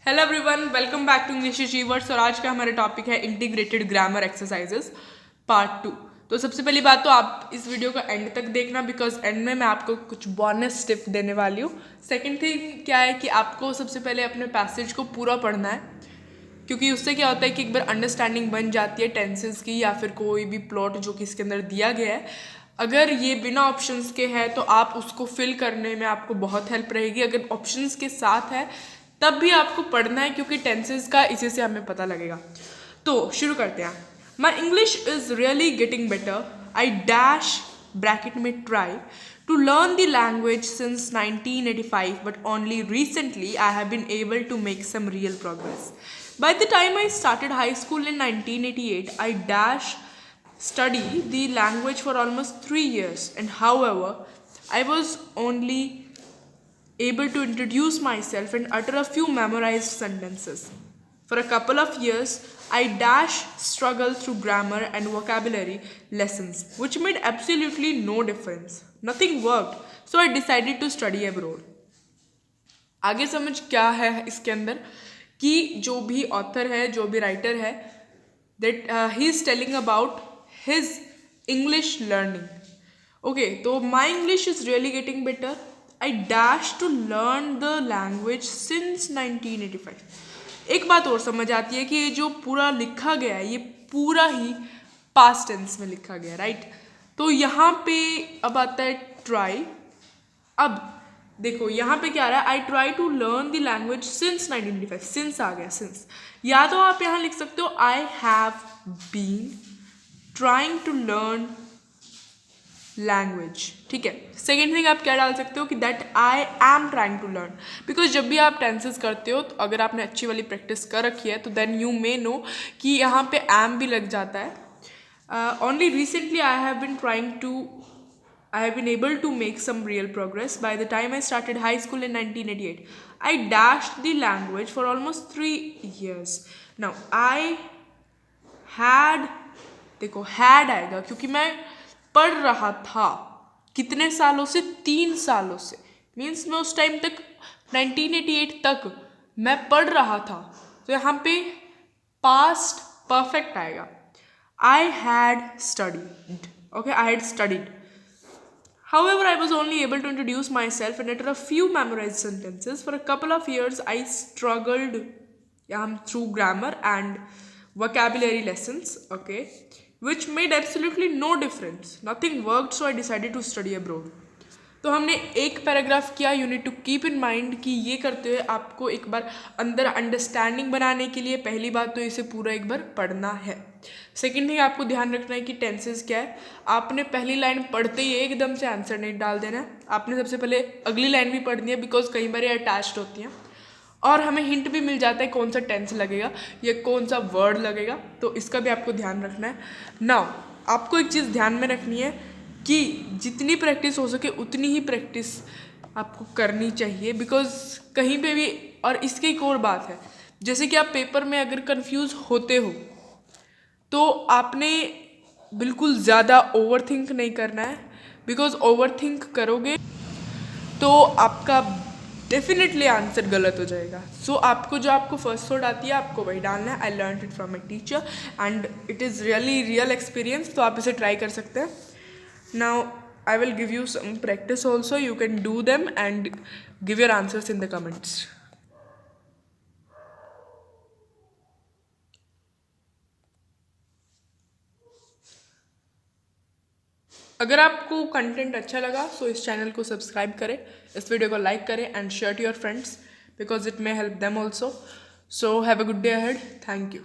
Hello everyone, welcome back to English achievers. और आज का हमारा टॉपिक है इंटीग्रेटेड ग्रामर एक्सरसाइजेस पार्ट 2। तो सबसे पहली बात तो आप इस वीडियो को एंड तक देखना, बिकॉज एंड में मैं आपको कुछ बोनस टिप देने वाली हूँ। सेकंड थिंग क्या है कि आपको सबसे पहले अपने पैसेज को पूरा पढ़ना है, क्योंकि उससे क्या होता है कि एक बार अंडरस्टैंडिंग बन जाती है टेंसेस की या फिर कोई भी प्लॉट जो कि इसके अंदर दिया गया है। अगर ये बिना ऑप्शंस के है तो आप उसको फिल करने में आपको बहुत हेल्प रहेगी। अगर ऑप्शंस के साथ है तब भी आपको पढ़ना है, क्योंकि टेंसेस का इसी से हमें पता लगेगा। तो शुरू करते हैं। माई English is really getting better. I dash bracket में try to learn the language since 1985, but only recently I have been able to make some real progress. By the time I started high school in 1988, I study the language for almost 3 years, and however, I was only able to introduce myself and utter a few memorized sentences. For a couple of years, I struggled through grammar and vocabulary lessons, which made absolutely no difference. Nothing worked, so I decided to study abroad. आगे समझ क्या है इसके अंदर कि जो भी author है, जो भी राइटर है, that he is telling about his English learning. Okay, तो my English is really getting better. I dash to learn the language since 1985। एक बात और समझ आती है कि ये जो पूरा लिखा गया है ये पूरा ही पास्ट टेंस में लिखा गया है, राइट। तो यहाँ पे अब आता है ट्राई। अब देखो यहाँ पे क्या आ रहा है, I try to learn the language since 1985। Since आ गया, सिंस। या तो आप यहाँ लिख सकते हो I have been trying to learn language, ठीक है। सेकेंड थिंग आप क्या डाल सकते हो कि that I am trying to learn, because जब भी आप टेंसेस करते हो तो अगर आपने अच्छी वाली प्रैक्टिस कर रखी है तो देन यू मे नो कि यहाँ पे एम भी लग जाता है। Only recently I have been able to make some real progress. By the time I started high school in 1988, I dashed the language for almost 3 years. Now, I had, देखो had आएगा क्योंकि मैं पढ़ रहा था। कितने सालों से? 3 सालों से। मीन्स मैं उस टाइम तक 1988 तक मैं पढ़ रहा था, तो यहाँ पे पास्ट परफेक्ट आएगा। I had studied. Okay, I had studied. However, I was only able to introduce myself and utter a few memorized sentences. For a couple of years, I struggled through grammar and vocabulary lessons, okay, which made absolutely no difference. Nothing worked, so I decided to study abroad. तो हमने एक paragraph किया। You need to keep in mind कि ये करते हुए आपको एक बार अंदर अंडरस्टैंडिंग बनाने के लिए पहली बात तो इसे पूरा एक बार पढ़ना है। सेकेंड थिंग आपको ध्यान रखना है कि टेंसेस क्या है। आपने पहली लाइन पढ़ते ही एकदम से आंसर नहीं डाल देना है। आपने सबसे पहले अगली लाइन भी पढ़नी है, बिकॉज कई बार ये अटैच्ड होती हैं और हमें हिंट भी मिल जाता है कौन सा टेंस लगेगा या कौन सा वर्ड लगेगा, तो इसका भी आपको ध्यान रखना है। नाउ आपको एक चीज़ ध्यान में रखनी है कि जितनी प्रैक्टिस हो सके उतनी ही प्रैक्टिस आपको करनी चाहिए, बिकॉज कहीं पे भी। और इसकी एक और बात है, जैसे कि आप पेपर में अगर कंफ्यूज होते हो तो आपने बिल्कुल ज़्यादा ओवरथिंक नहीं करना है, बिकॉज ओवरथिंक करोगे तो आपका डेफिनेटली आंसर गलत हो जाएगा। सो आपको जो आपको फर्स्ट थॉट आती है आपको वही डालना है। I learn it from my teacher and it is real experience, तो आप इसे ट्राई कर सकते हैं। Now I will give you some practice also. You can do them and give your answers in the comments. अगर आपको content अच्छा लगा तो इस चैनल को सब्सक्राइब करें, इस वीडियो को लाइक करें and share to your friends, because it may help them also. So have a good day ahead. Thank you.